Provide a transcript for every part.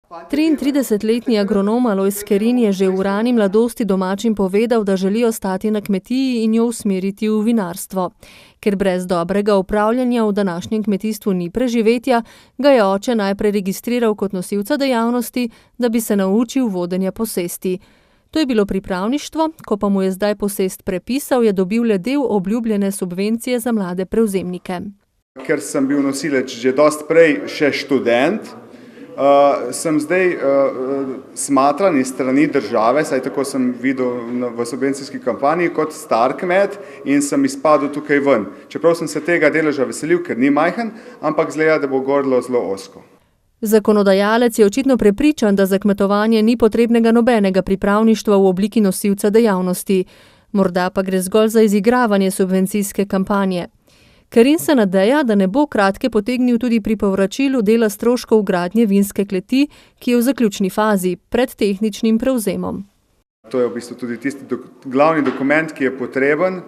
33-letni agronom Alojz Kerin je že v rani mladosti domačim povedal, da želi ostati na kmetiji in jo usmeriti v vinarstvo. Ker brez dobrega upravljanja v današnjem kmetijstvu ni preživetja, ga je oče najprej registriral kot nosilca dejavnosti, da bi se naučil vodenja posesti. To je bilo pripravništvo, ko pa mu je zdaj posest prepisal, je dobil le del obljubljene subvencije za mlade prevzemnike. Ker sem bil nosilec že dosti prej še študent, sem zdaj smatran iz strani države, saj tako sem videl v subvencijski kampanji, kot star kmet in sem izpadel tukaj ven. Čeprav sem se tega deleža veselil, ker ni majhen, ampak zgleda, da bo gorlo zelo ozko. Zakonodajalec je očitno prepričan, da za kmetovanje ni potrebnega nobenega pripravništva v obliki nosilca dejavnosti. Morda pa gre zgolj za izigravanje subvencijske kampanje. Kerin se nadeja, da ne bo kratke potegnil tudi pri povračilu dela stroškov gradnje vinske kleti, ki je v zaključni fazi, pred tehničnim prevzemom. To je v bistvu tudi tisti glavni dokument, ki je potreben,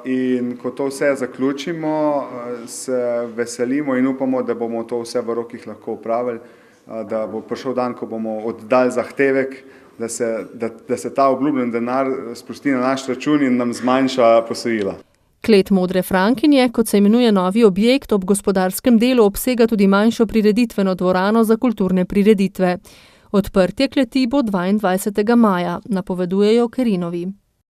in ko to vse zaključimo, se veselimo in upamo, da bomo to vse v rokih lahko upravili, da bo prišel dan, ko bomo oddali zahtevek, da se ta obljubljen denar sprosti na naš račun in nam zmanjša posojila. Klet Modre Frankinje, kot se imenuje novi objekt, ob gospodarskem delu obsega tudi manjšo prireditveno dvorano za kulturne prireditve. Odprtje kleti bo 22. maja, napovedujejo Kerinovi.